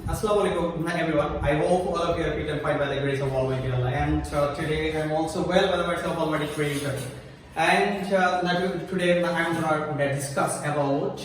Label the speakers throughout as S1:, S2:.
S1: Assalamualaikum everyone. I hope all of you are fit and fine by the grace of Almighty Allah. And today I'm also well by the mercy of Almighty Creator. And today I'm going to discuss about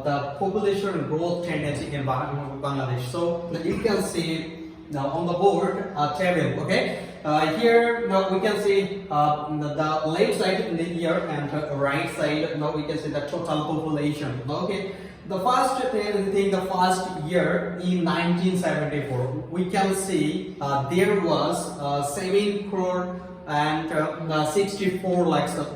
S1: the population growth tendency in Bangladesh. So you can see now on the board a table. Okay. Here now we can see the left side in the year and right side. Now we can see the total population. Okay. The first thing, the first year in 1974, we can see there was 7 crore and 64 lakhs of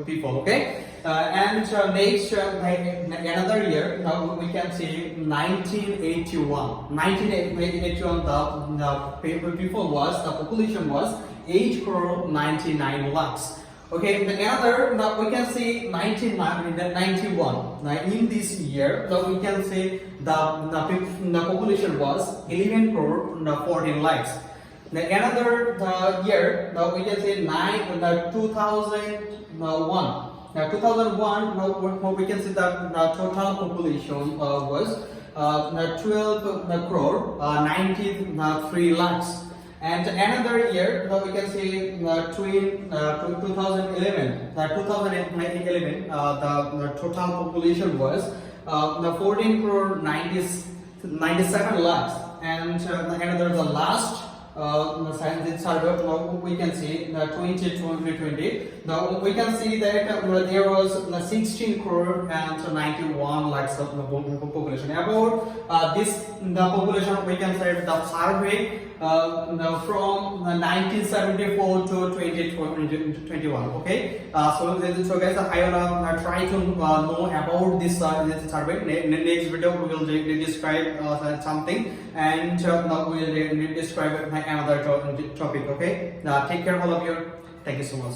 S1: people. Okay, and next another year, now we can see 1981. 1981, the people was the population was 8 crore 99 lakhs. Okay, the another now we can see 1991. Now in this year, now we can see the population was 11 crore 14 lakhs. The another year, now we can say 2001. Now 2001, now we can see that the total population was 12 crore 93 lakhs. And another year, now we can see between 2011, the total population was 14 crore 97 lakhs. And another, the last science survey, now we can see 2020. Now we can see that there was 16 crore and 91 lakhs of population. About this, the population, we can say the survey from 1974 to 2021. Okay, so guys, I wanna try to know about this survey. Next video we will describe something, and now we will describe another topic. Okay, take care all of you. Thank you so much.